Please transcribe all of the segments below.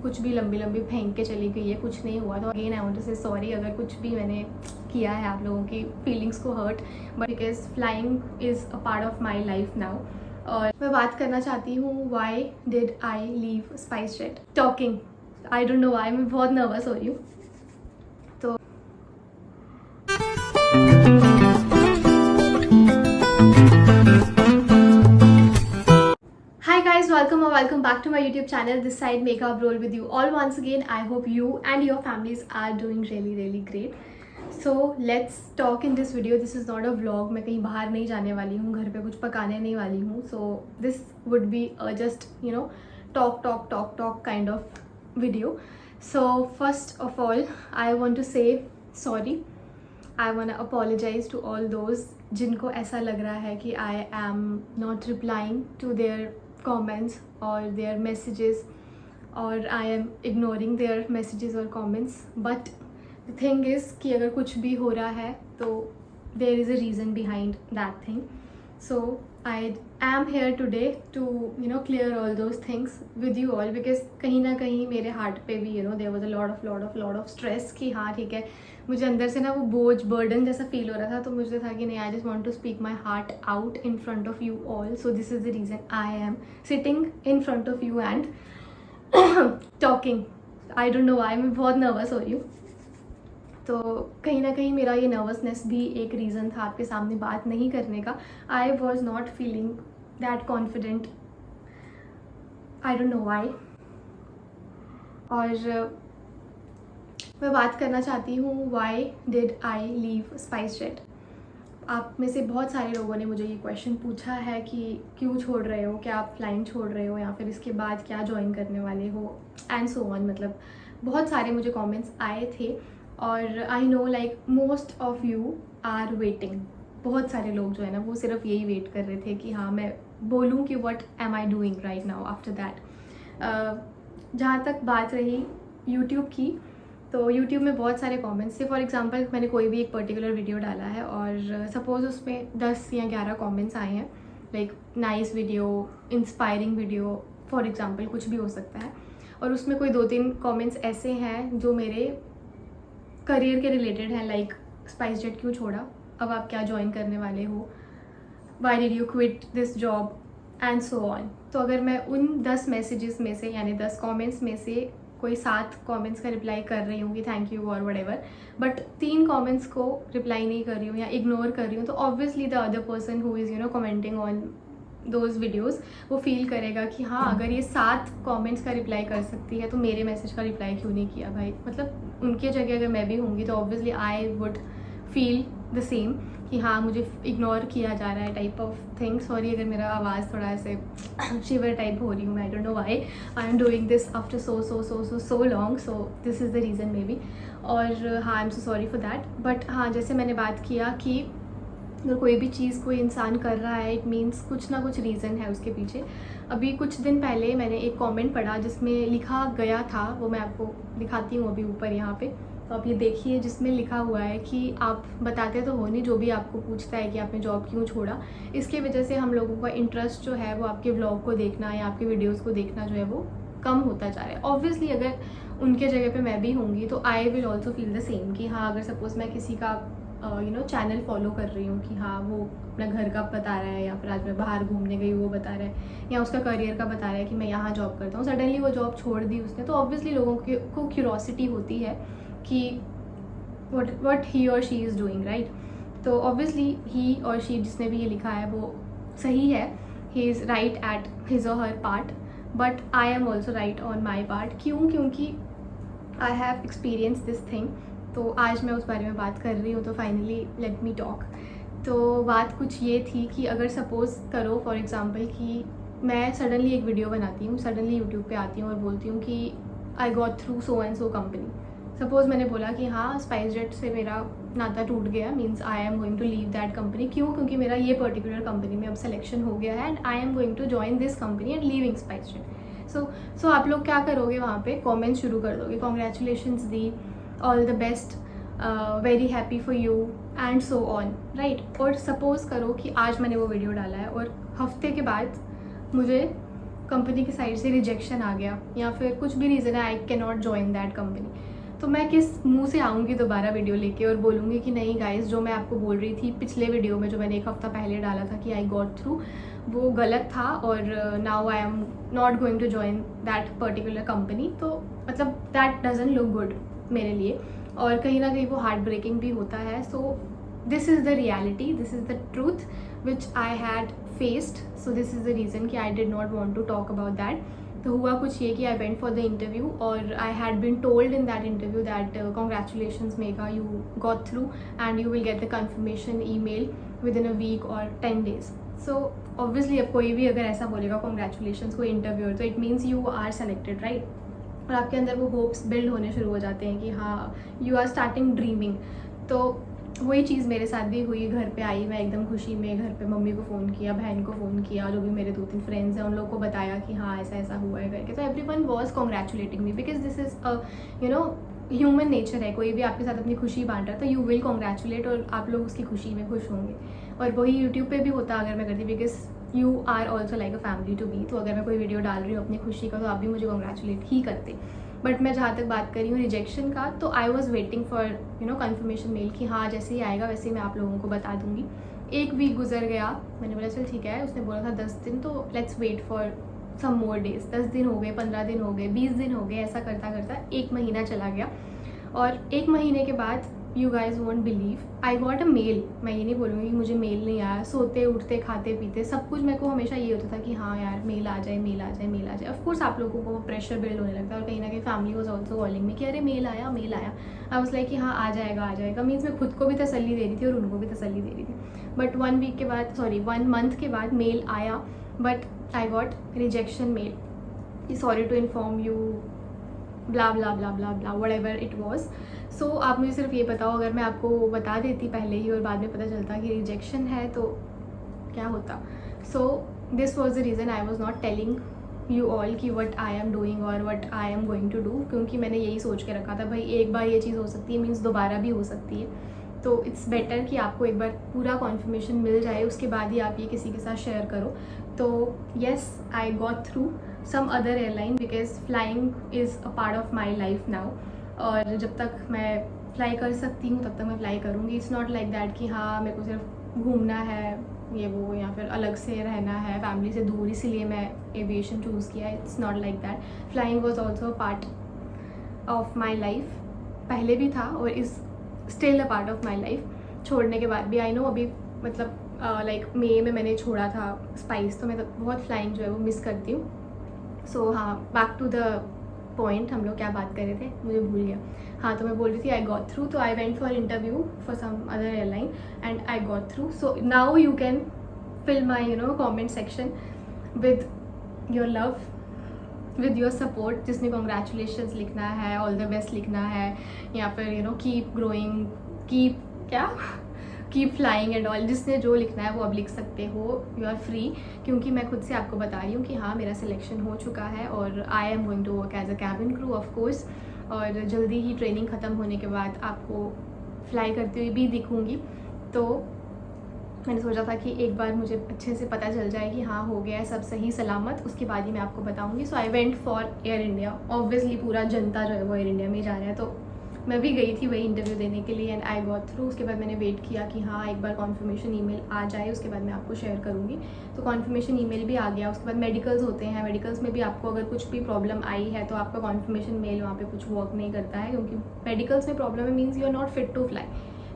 कुछ भी लंबी लंबी फेंक के चली गई है, कुछ नहीं हुआ। तो again I want to say sorry अगर कुछ भी मैंने किया है आप लोगों की फीलिंग्स को hurt, but because flying is a part of my life now. और मैं बात करना चाहती हूँ why did I leave SpiceJet talking. I don't know why, मैं बहुत नर्वस हो रही हूँ। तो Hi guys, welcome or welcome back to my YouTube channel. This side Makeup Roll with you all once again. I hope you and your families are doing really great. So let's talk in this video. This is not a vlog. मैं कहीं बाहर नहीं जाने वाली हूँ, घर पे कुछ पकाने नहीं वाली हूँ. So this would be just talk kind of video. So first of all, I want to say sorry. I want to apologize to all those जिनको ऐसा लग रहा है कि I am not replying to their comments or their messages, or I am ignoring their messages or comments. But the thing is कि अगर कुछ भी हो रहा है तो there is a reason behind that thing. So I am here today to clear all those things with you all, because कहीं ना कहीं मेरे हार्ट पे भी there was a lot of stress कि हाँ ठीक है, मुझे अंदर से ना वो बोझ बर्डन जैसा फील हो रहा था। तो मुझे था कि नहीं, I just want to speak my heart out in front of you all. So this is the reason I am sitting in front of you and talking. I don't know why, मैं बहुत nervous हो रही हूँ. तो कहीं ना कहीं मेरा ये नर्वसनेस भी एक रीज़न था आपके सामने बात नहीं करने का. आई was not feeling that confident, I don't know why. और मैं बात करना चाहती हूँ why did I leave spice jet. आप में से बहुत सारे लोगों ने मुझे ये क्वेश्चन पूछा है कि क्यों छोड़ रहे हो, क्या आप फ्लाइंग छोड़ रहे हो, या फिर इसके बाद क्या ज्वाइन करने वाले हो, एंड सो ऑन. मतलब बहुत सारे मुझे कमेंट्स आए थे. और I know like most of you are waiting. बहुत सारे लोग जो है ना वो सिर्फ यही वेट कर रहे थे कि हाँ मैं बोलूँ कि what am I doing right now after that. जहाँ तक बात रही यूट्यूब की, तो YouTube में बहुत सारे कमेंट्स थे. फॉर एग्जांपल मैंने कोई भी एक पर्टिकुलर वीडियो डाला है और सपोज़ उसमें 10 या 11 कमेंट्स आए हैं, like nice video, inspiring video, for example कुछ भी हो सकता है. और उसमें कोई 2-3 कमेंट्स ऐसे हैं जो मेरे करियर के रिलेटेड हैं, लाइक स्पाइस जेट क्यों छोड़ा, अब आप क्या ज्वाइन करने वाले हो, why did you quit this job, and so on. तो अगर मैं उन 10 मैसेजेस में से यानी 10 कमेंट्स में से कोई 7 कमेंट्स का रिप्लाई कर रही हूँ कि थैंक यू और वटेवर, बट 3 कमेंट्स को रिप्लाई नहीं कर रही हूँ या इग्नोर कर रही हूँ, तो obviously the other person who is commenting on those videos वो फील करेगा कि हाँ अगर ये 7 कमेंट्स का रिप्लाई कर सकती है तो मेरे मैसेज का रिप्लाई क्यों नहीं किया भाई. मतलब उनके जगह अगर मैं भी होंगी तो obviously I would feel the same कि हाँ मुझे इग्नोर किया जा रहा है टाइप ऑफ थिंग. सॉरी अगर मेरा आवाज़ थोड़ा ऐसे शिवर टाइप हो रही हूँ, आई don't know why. I am doing this after so long, so this is the reason may be. और हाँ I am so sorry for that. But हाँ जैसे मैंने बात किया कि अगर कोई भी चीज़ कोई इंसान कर रहा है इट मीन्स कुछ ना कुछ रीज़न है उसके पीछे. अभी कुछ दिन पहले मैंने एक कमेंट पढ़ा जिसमें लिखा गया था, वो मैं आपको दिखाती हूँ अभी ऊपर यहाँ पे. तो आप ये देखिए जिसमें लिखा हुआ है कि आप बताते तो हो नहीं, जो भी आपको पूछता है कि आपने जॉब क्यों छोड़ा, इसकी वजह से हम लोगों का इंटरेस्ट जो है वो आपके व्लॉग को देखना या आपके वीडियोस को देखना जो है वो कम होता जा रहा है. ऑब्वियसली अगर उनके जगह पे मैं भी होंगी तो I will also feel the same कि हाँ अगर सपोज़ मैं किसी का चैनल फॉलो कर रही हूँ कि हाँ वो अपना घर का बता रहा है या फिर आज मैं बाहर घूमने गई वो बता रहा है या उसका करियर का बता रहा है कि मैं यहाँ जॉब करता हूँ, सडनली वो जॉब छोड़ दी उसने, तो ऑब्वियसली लोगों को क्यूरोसिटी होती है कि what he or she is doing, right? तो ऑब्वियसली ही और शी जिसने भी ये लिखा है वो सही है, he is right at his or her part, but I am also right on my part. क्योंकि I have experienced this thing. तो आज मैं उस बारे में बात कर रही हूँ, तो फाइनली लेट मी टॉक. तो बात कुछ ये थी कि अगर सपोज़ करो फॉर एग्ज़ाम्पल कि मैं सडनली एक वीडियो बनाती हूँ, सडनली यूट्यूब पे आती हूँ और बोलती हूँ कि आई got through so and so company. Suppose मैंने बोला कि हाँ स्पाइस जेट से मेरा नाता टूट गया, means I am going to leave that company. क्योंकि मेरा ये पर्टिकुलर कंपनी में अब सिलेक्शन हो गया है and I am going to join this company and leaving SpiceJet. So आप लोग क्या करोगे, वहाँ पे कमेंट शुरू कर दोगे, congratulations the, all the best, very happy for you and so on, right. और सपोज़ करो कि आज मैंने वो वीडियो डाला है और हफ्ते के बाद मुझे कंपनी की साइड से रिजेक्शन आ गया या फिर कुछ भी रीज़न है I can not join that company, तो मैं किस मुंह से आऊँगी दोबारा वीडियो लेके और बोलूँगी कि नहीं गाइस, जो मैं आपको बोल रही थी पिछले वीडियो में जो मैंने एक हफ़्ता पहले डाला था कि आई गॉट थ्रू, वो गलत था और now I am not going to join that particular company. तो मतलब दैट डजंट लुक गुड मेरे लिए, और कहीं ना कहीं वो हार्ट ब्रेकिंग भी होता है। So this is the reality, this is the truth which I had faced, so this is the reason कि I did not want to talk about that. तो हुआ कुछ ये कि I went for the interview और I had been told in that interview that congratulations Megha, you got through and you will get the confirmation email with in a week और 10 days। So obviously अब कोई भी अगर ऐसा बोलेगा congratulations कोई interviewer, तो it means you are selected, right. और आपके अंदर वो होप्स बिल्ड होने शुरू हो जाते हैं कि हाँ यू आर स्टार्टिंग ड्रीमिंग। तो वही चीज़ मेरे साथ भी हुई। घर पे आई मैं एकदम खुशी में, घर पे मम्मी को फ़ोन किया, बहन को फ़ोन किया, जो भी मेरे 2-3 फ्रेंड्स हैं उन लोगों को बताया कि हाँ ऐसा ऐसा हुआ है करके। तो everyone was congratulating me because this is human nature है, कोई भी आपके साथ अपनी खुशी बांट रहा है तो यू विल कॉन्ग्रेचुलेट और आप लोग उसकी खुशी में खुश होंगे। और वही यूट्यूब पे भी होता अगर मैं करती, because you are also like a family to me. तो अगर मैं कोई वीडियो डाल रही हूँ अपनी खुशी का तो आप भी मुझे कॉन्ग्रेचुलेट ही करते। बट मैं जहाँ तक बात कर रही हूँ रिजेक्शन का, तो I was waiting for confirmation mail कि हाँ जैसे ही आएगा वैसे ही मैं आप लोगों को बता दूँगी। 1 वीक गुजर गया, मैंने बोला चल ठीक है, उसने बोला था 10 दिन, तो let's wait for some more days. 10 दिन हो गए, 15 दिन हो गए, 20 दिन हो गए, ऐसा करता करता 1 महीना चला गया। और 1 महीने के बाद you guys won't believe I got a mail. मैं ये नहीं बोलूँगी कि मुझे मेल नहीं आया, सोते उठते खाते पीते सब कुछ मेरे को हमेशा ये होता था कि हाँ यार मेल आ जाए, मेल आ जाए, मेल आ जाए। ऑफकोर्स आप लोगों को प्रेशर बिल्ड होने लगता है और कहीं ना कहीं फैमिली वॉज ऑल्सो कॉलिंग में कि अरे मेल आया, मेल आया। आई वाज लाइक कि हाँ आ जाएगा, आ जाएगा। मीन्स मैं खुद को भी तसल्ली दे रही थी और उनको भी तसल्ली दे रही थी। बट 1 मंथ के बाद मेल आया, but I got rejection mail, sorry to inform you blah blah blah blah blah whatever it was. So आप मुझे सिर्फ ये बताओ, अगर मैं आपको बता देती पहले ही और बाद में पता चलता कि रिजेक्शन है तो क्या होता। So this was the reason I was not telling you all कि वट आई एम डूइंग और what I am going to do, क्योंकि मैंने यही सोच के रखा था भाई एक बार ये चीज़ हो सकती है मीन्स दोबारा भी हो सकती है। तो इट्स बेटर कि आपको एक बार पूरा कॉन्फर्मेशन मिल जाए, उसके बाद ही आप ये किसी के साथ शेयर करो। तो yes I got through some other airline because flying is a part of my life now. और जब तक मैं फ्लाई कर सकती हूँ तब तक मैं फ्लाई करूँगी। इट्स नॉट लाइक दैट कि हाँ मेरे को सिर्फ घूमना है ये वो, या फिर अलग से रहना है फैमिली से दूर इसीलिए मैं एविएशन चूज़ किया। It's not like that. Flying was also part of my life, पहले भी था और is still a part of my life. छोड़ने के बाद भी आई नो अभी मतलब लाइक मई में मैंने छोड़ा था स्पाइस, तो मैं बहुत फ्लाइंग जो है वो मिस करती हूँ। सो हाँ बैक टू द पॉइंट, हम लोग क्या बात कर रहे थे मुझे भूल गया। हाँ तो मैं बोल रही थी आई गॉट थ्रू, तो I went for interview for some other airline and I got through. So now you can fill my comment section with your love, with your support. जिसने कॉन्ग्रेचुलेशंस लिखना है, ऑल द बेस्ट लिखना है, या फिर keep growing, keep flying and all, जिसने जो लिखना है वो अब लिख सकते हो। यू आर फ्री, क्योंकि मैं खुद से आपको बता रही हूँ कि हाँ मेरा सिलेक्शन हो चुका है और I am going to work as a cabin crew of course. और जल्दी ही ट्रेनिंग ख़त्म होने के बाद आपको फ्लाई करती हुई भी दिखूँगी। तो मैंने सोचा था कि एक बार मुझे अच्छे से पता चल जाए कि हाँ हो गया है सब सही सलामत, उसके बाद ही मैं आपको बताऊँगी। So I went for Air India. Obviously पूरा जनता जो है वो एयर इंडिया में जा रहा है, तो मैं भी गई थी वही इंटरव्यू देने के लिए एंड आई गॉट थ्रू। उसके बाद मैंने वेट किया कि हाँ एक बार कॉन्फर्मेशन ईमेल आ जाए, उसके बाद मैं आपको शेयर करूँगी। तो कॉन्फर्मेशन ईमेल भी आ गया। उसके बाद मेडिकल्स होते हैं, मेडिकल्स में भी आपको अगर कुछ भी प्रॉब्लम आई है तो आपका कॉन्फर्मेशन मेल वहाँ पे कुछ वर्क नहीं करता है, क्योंकि मेडिकल्स में प्रॉब्लम है means you are not fit to fly.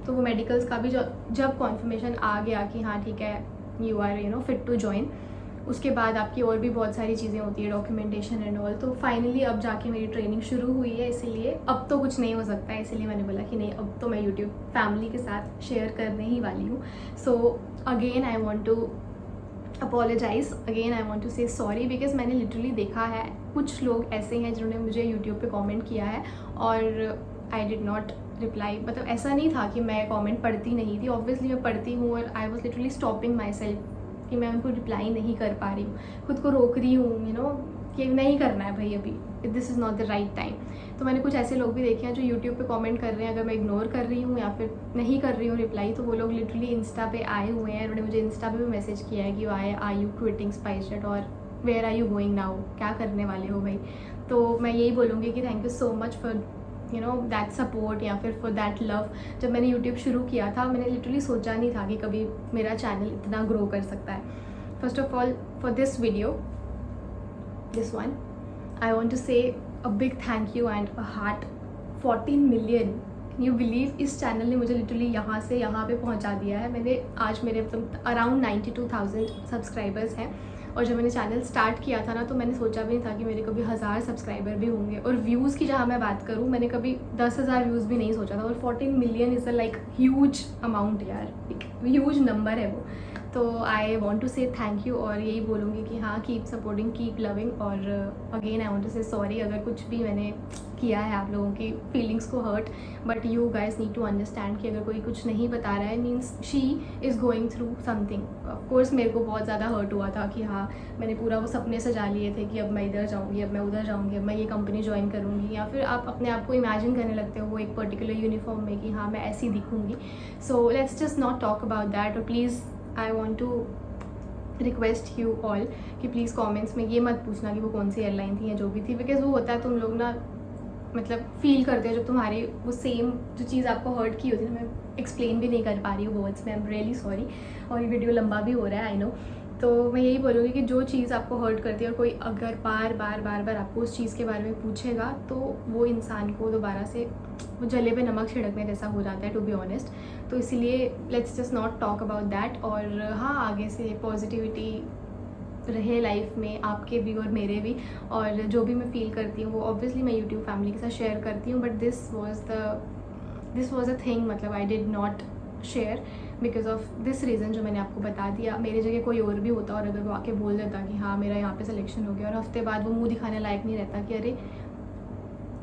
तो वो मेडिकल्स का भी जब कॉन्फर्मेशन आ गया कि हाँ ठीक है you are fit to join, उसके बाद आपकी और भी बहुत सारी चीज़ें होती है, डॉक्यूमेंटेशन एंड ऑल। तो फाइनली अब जाके मेरी ट्रेनिंग शुरू हुई है, इसीलिए अब तो कुछ नहीं हो सकता है, इसीलिए मैंने बोला कि नहीं अब तो मैं यूट्यूब फैमिली के साथ शेयर करने ही वाली हूँ। So again I want to apologize, again I want to say sorry, because मैंने लिटरली देखा है कुछ लोग ऐसे हैं जिन्होंने मुझे यूट्यूब पे कमेंट किया है और आई डिड नॉट रिप्लाई। मतलब ऐसा नहीं था कि मैं कमेंट पढ़ती नहीं थी, ऑब्वियसली मैं पढ़ती हूँ और I was literally stopping my self कि मैं उनको रिप्लाई नहीं कर पा रही हूँ, खुद को रोक रही हूँ कि नहीं करना है भाई, अभी this is not the right time. तो मैंने कुछ ऐसे लोग भी देखे हैं जो यूट्यूब पे कमेंट कर रहे हैं, अगर मैं इग्नोर कर रही हूँ या फिर नहीं कर रही हूँ रिप्लाई, तो वो लोग लिटरली इंस्टा पे आए हुए हैं। उन्होंने मुझे इंस्टा पे भी मैसेज किया है कि why are you quitting SpiceJet, और where are you going now, क्या करने वाले हो भाई। तो मैं यही बोलूँगी कि thank you so much for that support या फिर फॉर दैट लव। जब मैंने यूट्यूब शुरू किया था मैंने लिटरली सोचा नहीं था कि कभी मेरा चैनल इतना ग्रो कर सकता है। First of all for this video, this one, I want to say a big thank you and a heart. 14 million, you believe, इस चैनल ने मुझे लिटरली यहाँ से यहाँ पे पहुँचा दिया है। मैंने आज मेरे अराउंड 92,000 सब्सक्राइबर्स हैं। और जब मैंने चैनल स्टार्ट किया था ना तो मैंने सोचा भी नहीं था कि मेरे कभी 1000 सब्सक्राइबर भी होंगे। और व्यूज़ की जहाँ मैं बात करूँ, मैंने कभी 10,000 व्यूज़ भी नहीं सोचा था। और 14 million is a like huge amount यार, एक ह्यूज नंबर है वो। तो आई वॉन्ट टू से थैंक यू और यही बोलूँगी कि हाँ, कीप सपोर्टिंग, कीप लविंग। और again I want to say sorry अगर कुछ भी मैंने किया है आप लोगों की फीलिंग्स को hurt, but you guys need to understand कि अगर कोई कुछ नहीं बता रहा है means she is going through something. Of course मेरे को बहुत ज़्यादा हर्ट हुआ था कि हाँ, मैंने पूरा वो सपने सजा लिए थे कि अब मैं इधर जाऊँगी, अब मैं उधर जाऊँगी, अब मैं ये कंपनी ज्वाइन करूँगी, या फिर आप अपने आप को इमेजिन करने लगते हो वो एक पर्टिकुलर यूनिफॉर्म में कि हाँ मैं ऐसी दिखूँगी। So let's just not talk about that. और please I want to request you all कि प्लीज़ कमेंट्स में ये मत पूछना कि वो कौन सी एयरलाइन थी या जो भी थी, बिकॉज वो होता है तुम लोग ना मतलब फील करते हो जब तुम्हारी वो सेम जो चीज़ आपको हर्ट की होती है ना। मैं एक्सप्लेन भी नहीं कर पा रही हूँ वर्ड्स में, आई एम रियली सॉरी। और ये वीडियो लंबा भी हो रहा है, आई नो। तो मैं यही बोलूँगी कि जो चीज़ आपको हर्ट करती है और कोई अगर बार बार आपको उस चीज़ के बारे में पूछेगा तो वो इंसान को दोबारा से वो जले पे नमक छिड़कने जैसा हो जाता है, टू बी ऑनेस्ट। तो इसीलिए let's just not talk about that. और हाँ, आगे से पॉजिटिविटी रहे लाइफ में, आपके भी और मेरे भी। और जो भी मैं फील करती हूँ वो ऑब्वियसली मैं यूट्यूब फैमिली के साथ शेयर करती हूँ, but this was a thing, मतलब I did not share because of this reason जो मैंने आपको बता दिया। मेरे जगह कोई और भी होता और अगर वो आके बोल देता कि हाँ मेरा यहाँ पे सिलेक्शन हो गया, और हफ्ते बाद वो मुंह दिखाने लायक नहीं रहता कि अरे,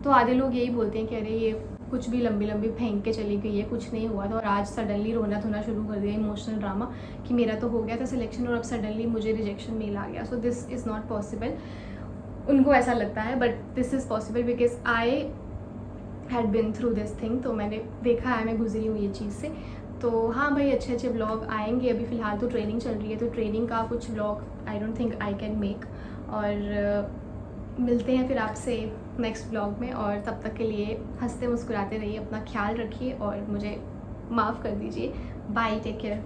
तो आधे लोग यही बोलते हैं कि अरे ये कुछ भी लंबी फेंक के चली गई है, कुछ नहीं हुआ था, और आज सडनली रोना धोना शुरू कर दिया, इमोशनल ड्रामा कि मेरा तो हो गया था सिलेक्शन और अब सडनली मुझे रिजेक्शन मेल आ गया। सो दिस इज़ नॉट पॉसिबल। उनको ऐसा लगता है, but this is possible because I had been through this thing. तो मैंने देखा है, मैं गुजरी हूँ ये चीज़ से। तो हाँ भाई, अच्छे अच्छे ब्लॉग आएंगे। अभी फ़िलहाल तो ट्रेनिंग चल रही है, तो ट्रेनिंग का कुछ blog I don't think I can make. और मिलते हैं फिर आपसे नेक्स्ट ब्लॉग में, और तब तक के लिए हंसते मुस्कुराते रहिए, अपना ख्याल रखिए और मुझे माफ़ कर दीजिए। Bye, take care.